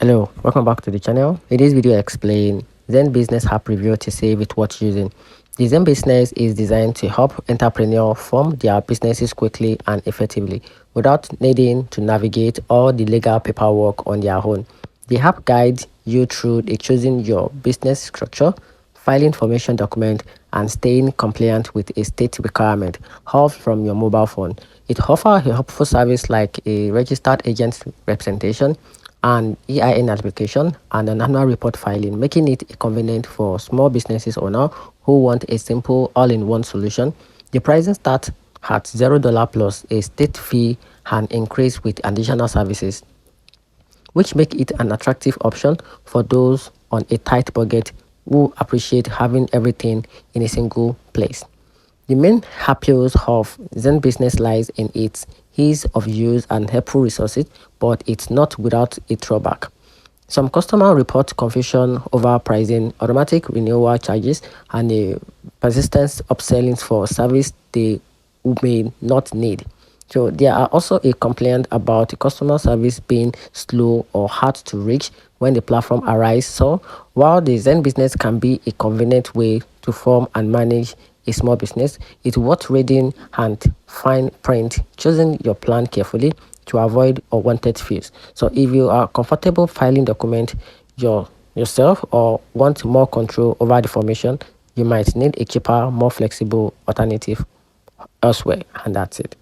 Hello, welcome back to the channel. In this video, I explain Zen Business app review to save with what using. The Zen Business is designed to help entrepreneurs form their businesses quickly and effectively without needing to navigate all the legal paperwork on their own. The app guides you through choosing your business structure, filing information document, and staying compliant with a state requirement, all from your mobile phone. It offers a helpful service like a registered agent representation, an EIN application, and an annual report filing, making it convenient for small businesses owner who want a simple all-in-one solution. The pricing starts at $0 plus a state fee and increase with additional services, which make it an attractive option for those on a tight budget who appreciate having everything in a single place. The main appeals of Zen Business lies in its ease of use and helpful resources, but it's not without a drawback. Some customers report confusion over pricing, automatic renewal charges, and a persistent upselling for service they may not need. So there are also a complaint about customer service being slow or hard to reach when the platform arises. So while the Zen Business can be a convenient way to form and manage a small business, it's worth reading and fine print, choosing your plan carefully to avoid unwanted fees. So if you are comfortable filing document yourself or want more control over the formation, you might need a cheaper, more flexible alternative elsewhere, and that's it.